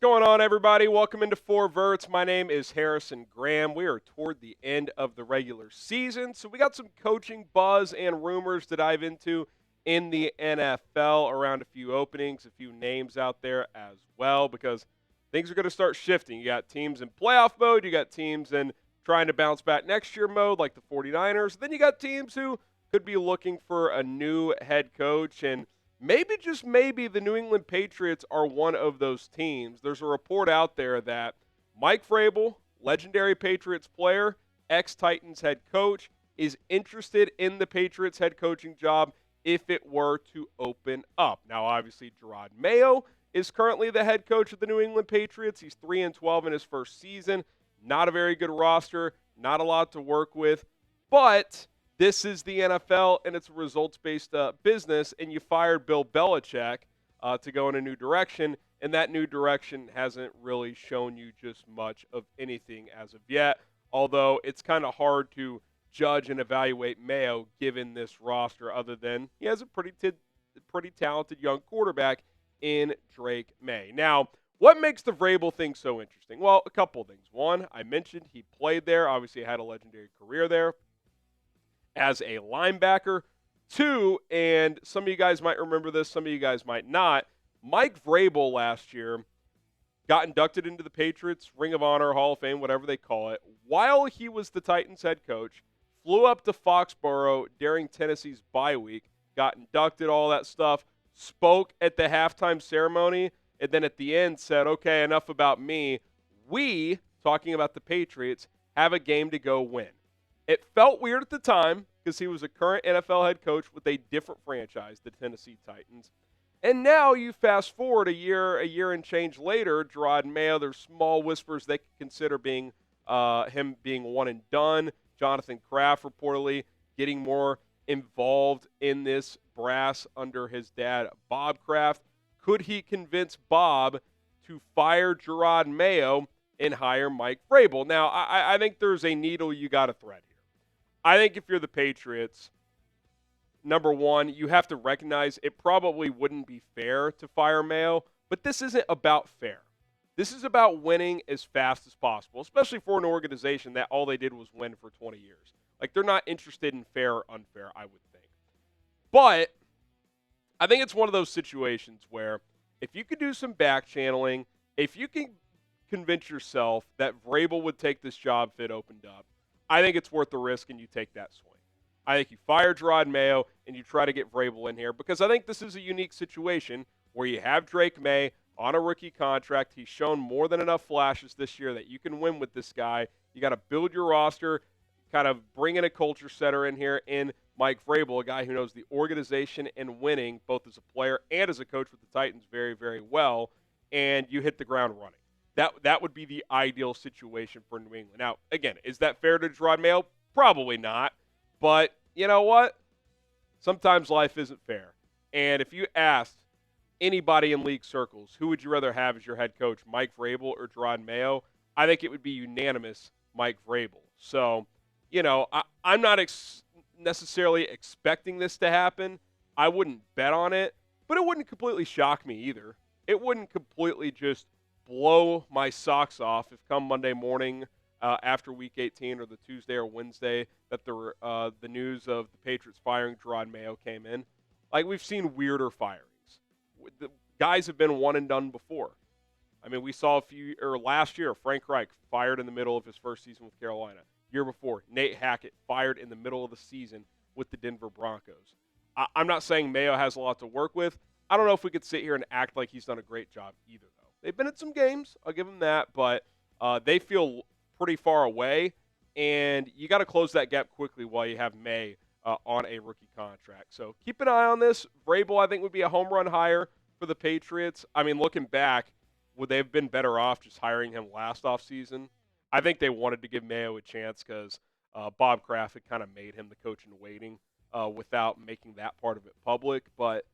What's going on, everybody? Welcome into Verts. My name is Harrison Graham. We are toward the end of the regular season, so we got some coaching buzz and rumors to dive into in the NFL around a few openings, a few names out there as well, because things are going to start shifting. You got teams in playoff mode. You got teams in trying to bounce back next year mode, like the 49ers. Then you got teams who could be looking for a new head coach, and maybe, just maybe, the New England Patriots are one of those teams. There's a report out there that Mike Vrabel, legendary Patriots player, ex-Titans head coach, is interested in the Patriots head coaching job if it were to open up. Now, obviously, Jerod Mayo is currently the head coach of the New England Patriots. He's 3-12 in his first season. Not a very good roster, not a lot to work with, but this is the NFL, and it's a results-based business, and you fired Bill Belichick to go in a new direction, and that new direction hasn't really shown you just much of anything as of yet, although it's kind of hard to judge and evaluate Mayo given this roster, other than he has a pretty talented young quarterback in Drake May. Now, what makes the Vrabel thing so interesting? Well, a couple of things. One, I mentioned he played there. Obviously, had a legendary career there as a linebacker. Two, and some of you guys might remember this, some of you guys might not, Mike Vrabel last year got inducted into the Patriots Ring of Honor, Hall of Fame, whatever they call it, while he was the Titans head coach, flew up to Foxborough during Tennessee's bye week, got inducted, all that stuff, spoke at the halftime ceremony, and then at the end said, okay, enough about me. We, talking about the Patriots, have a game to go win. It felt weird at the time because he was a current NFL head coach with a different franchise, the Tennessee Titans. And now you fast forward a year and change later, Jerod Mayo, there's small whispers they could consider being him being one and done. Jonathan Kraft reportedly getting more involved in this brass under his dad, Bob Kraft. Could he convince Bob to fire Jerod Mayo and hire Mike Vrabel? Now, I think there's a needle you got to thread here. I think if you're the Patriots, number one, you have to recognize it probably wouldn't be fair to fire Mayo, but this isn't about fair. This is about winning as fast as possible, especially for an organization that all they did was win for 20 years. Like, they're not interested in fair or unfair, I would think. But I think it's one of those situations where if you could do some back channeling, if you can convince yourself that Vrabel would take this job if it opened up, I think it's worth the risk and you take that swing. I think you fire Jerod Mayo and you try to get Vrabel in here because I think this is a unique situation where you have Drake May on a rookie contract. He's shown more than enough flashes this year that you can win with this guy. You got to build your roster, kind of bring in a culture setter in here in Mike Vrabel, a guy who knows the organization and winning both as a player and as a coach with the Titans very, very well, and you hit the ground running. That would be the ideal situation for New England. Now, again, is that fair to Jerod Mayo? Probably not. But you know what? Sometimes life isn't fair. And if you asked anybody in league circles, who would you rather have as your head coach, Mike Vrabel or Jerod Mayo, I think it would be unanimous Mike Vrabel. So, I'm not necessarily expecting this to happen. I wouldn't bet on it, but it wouldn't completely shock me either. It wouldn't completely just blow my socks off if come Monday morning after Week 18 or the Tuesday or Wednesday that the news of the Patriots firing Jerod Mayo came in. Like, we've seen weirder firings. The guys have been one and done before. I mean, we saw last year, Frank Reich fired in the middle of his first season with Carolina. Year before, Nate Hackett fired in the middle of the season with the Denver Broncos. I'm not saying Mayo has a lot to work with. I don't know if we could sit here and act like he's done a great job either, though. They've been in some games, I'll give them that, but they feel pretty far away, and you got to close that gap quickly while you have May on a rookie contract. So keep an eye on this. Vrabel, I think, would be a home run hire for the Patriots. I mean, looking back, would they have been better off just hiring him last offseason? I think they wanted to give Mayo a chance because Bob Kraft had kind of made him the coach in waiting without making that part of it public. But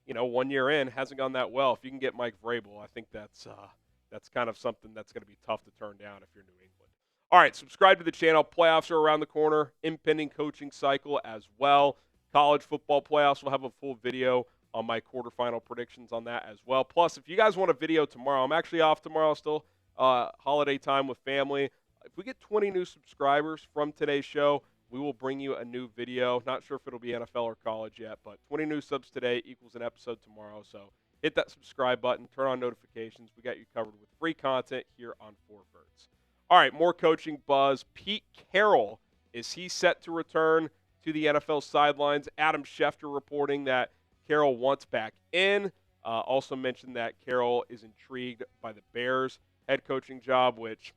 1 year in, hasn't gone that well. If you can get Mike Vrabel, I think that's kind of something that's going to be tough to turn down if you're New England. All right, subscribe to the channel. Playoffs are around the corner. Impending coaching cycle as well. College football playoffs will have a full video on my quarterfinal predictions on that as well. Plus, if you guys want a video tomorrow, I'm actually off tomorrow still, holiday time with family. If we get 20 new subscribers from today's show, we will bring you a new video. Not sure if it'll be NFL or college yet, but 20 new subs today equals an episode tomorrow. So hit that subscribe button, turn on notifications. We got you covered with free content here on Four Verts. All right, more coaching buzz. Pete Carroll, is he set to return to the NFL sidelines? Adam Schefter reporting that Carroll wants back in. Also mentioned that Carroll is intrigued by the Bears head coaching job, which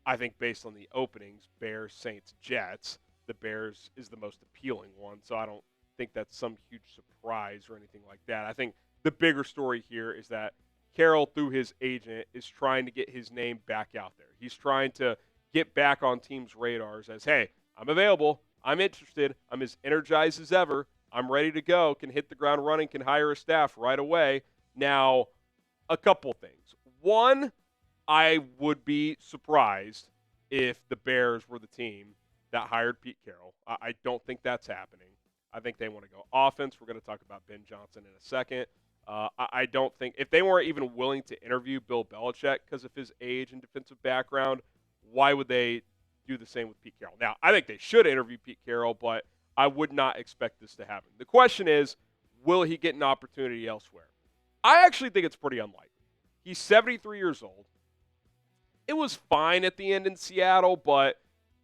I think based on the openings, Bears, Saints, Jets, the Bears is the most appealing one. So I don't think that's some huge surprise or anything like that. I think the bigger story here is that Carroll, through his agent, is trying to get his name back out there. He's trying to get back on teams' radars as, hey, I'm available, I'm interested, I'm as energized as ever, I'm ready to go, can hit the ground running, can hire a staff right away. Now, a couple things. One, I would be surprised if the Bears were the team that hired Pete Carroll. I don't think that's happening. I think they want to go offense. We're going to talk about Ben Johnson in a second. I don't think, if they weren't even willing to interview Bill Belichick because of his age and defensive background, why would they do the same with Pete Carroll? Now, I think they should interview Pete Carroll, but I would not expect this to happen. The question is, will he get an opportunity elsewhere? I actually think it's pretty unlikely. He's 73 years old. It was fine at the end in Seattle, but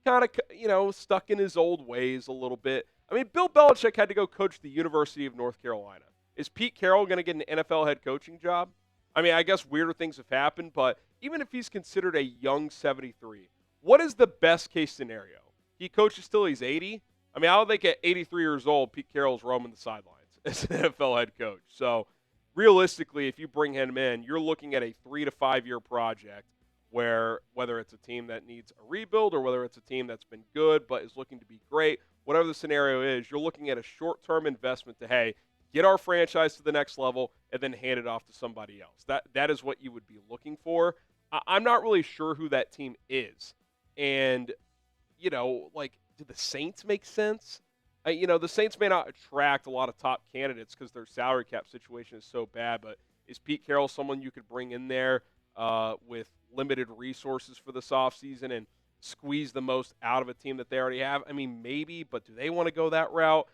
kind of, stuck in his old ways a little bit. I mean, Bill Belichick had to go coach the University of North Carolina. Is Pete Carroll going to get an NFL head coaching job? I mean, I guess weirder things have happened, but even if he's considered a young 73, what is the best case scenario? He coaches till he's 80? I mean, I don't think at 83 years old, Pete Carroll's roaming the sidelines as an NFL head coach. So realistically, if you bring him in, you're looking at a 3 to 5 year project where whether it's a team that needs a rebuild or whether it's a team that's been good but is looking to be great, whatever the scenario is, you're looking at a short-term investment to, hey, get our franchise to the next level and then hand it off to somebody else. That is what you would be looking for. I'm not really sure who that team is. And, do the Saints make sense? The Saints may not attract a lot of top candidates because their salary cap situation is so bad, but is Pete Carroll someone you could bring in there with limited resources for this offseason and squeeze the most out of a team that they already have? I mean, maybe, but do they want to go that route?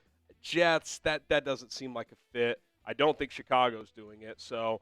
Jets, that doesn't seem like a fit. I don't think Chicago's doing it. So,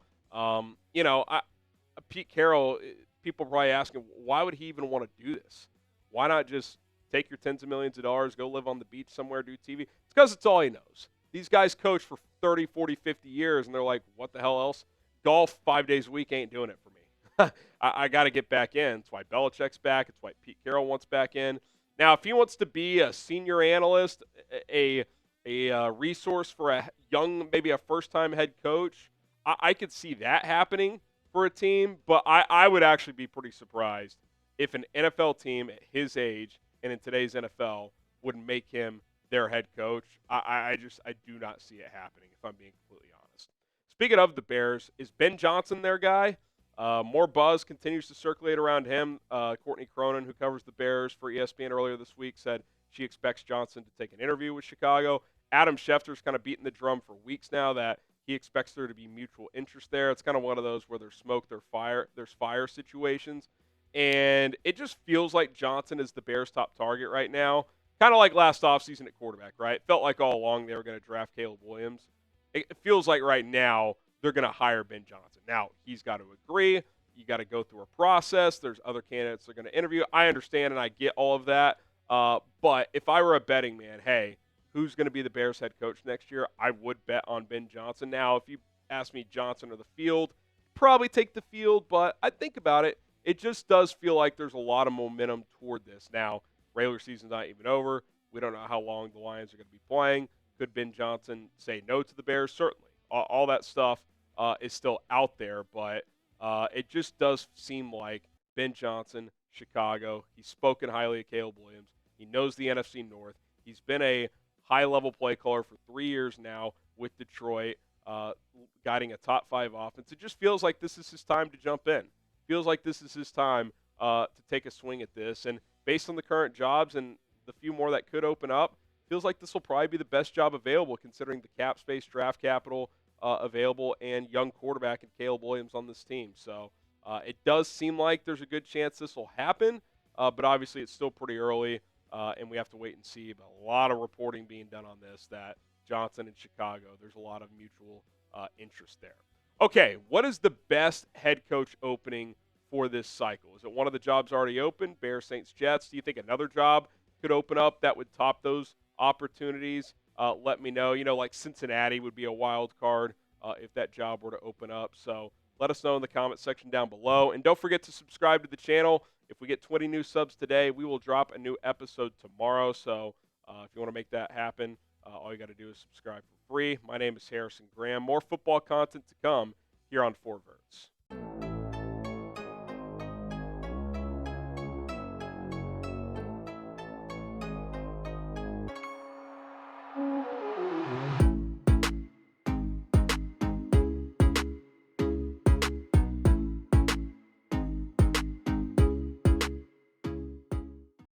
Pete Carroll, people are probably asking, why would he even want to do this? Why not just take your tens of millions of dollars, go live on the beach somewhere, do TV? It's because it's all he knows. These guys coach for 30, 40, 50 years, and they're like, what the hell else? Golf 5 days a week ain't doing it for me. I got to get back in. That's why Belichick's back. It's why Pete Carroll wants back in. Now, if he wants to be a senior analyst, a resource for a young, maybe a first-time head coach, I could see that happening for a team, but I would actually be pretty surprised if an NFL team at his age and in today's NFL would make him their head coach. I do not see it happening, if I'm being completely honest. Speaking of the Bears, is Ben Johnson their guy? More buzz continues to circulate around him. Courtney Cronin, who covers the Bears for ESPN earlier this week, said she expects Johnson to take an interview with Chicago. Adam Schefter's kind of beating the drum for weeks now that he expects there to be mutual interest there. It's kind of one of those where there's smoke, there's fire situations. And it just feels like Johnson is the Bears' top target right now. Kind of like last offseason at quarterback, right? Felt like all along they were going to draft Caleb Williams. It feels like right now they're going to hire Ben Johnson. Now, he's got to agree. You got to go through a process. There's other candidates they're going to interview. I understand and I get all of that. But if I were a betting man, hey, who's going to be the Bears head coach next year, I would bet on Ben Johnson. Now, if you ask me Johnson or the field, probably take the field, but I'd think about it. It just does feel like there's a lot of momentum toward this. Now, regular season's not even over. We don't know how long the Lions are going to be playing. Could Ben Johnson say no to the Bears? Certainly. All that stuff is still out there, but it just does seem like Ben Johnson, Chicago, he's spoken highly of Caleb Williams. He knows the NFC North. He's been a high-level play caller for 3 years now with Detroit, guiding a top-5 offense. It just feels like this is his time to jump in. Feels like this is his time to take a swing at this. And based on the current jobs and the few more that could open up, feels like this will probably be the best job available considering the cap space, draft capital, available and young quarterback in Caleb Williams on this team. So it does seem like there's a good chance this will happen, but obviously it's still pretty early, and we have to wait and see. But a lot of reporting being done on this, that Johnson in Chicago, there's a lot of mutual interest there. Okay, what is the best head coach opening for this cycle? Is it one of the jobs already open, Bears, Saints, Jets? Do you think another job could open up that would top those opportunities? Let me know. Like Cincinnati would be a wild card if that job were to open up. So let us know in the comment section down below. And don't forget to subscribe to the channel. If we get 20 new subs today, we will drop a new episode tomorrow. So if you want to make that happen, all you got to do is subscribe for free. My name is Harrison Graham. More football content to come here on 4 Verts.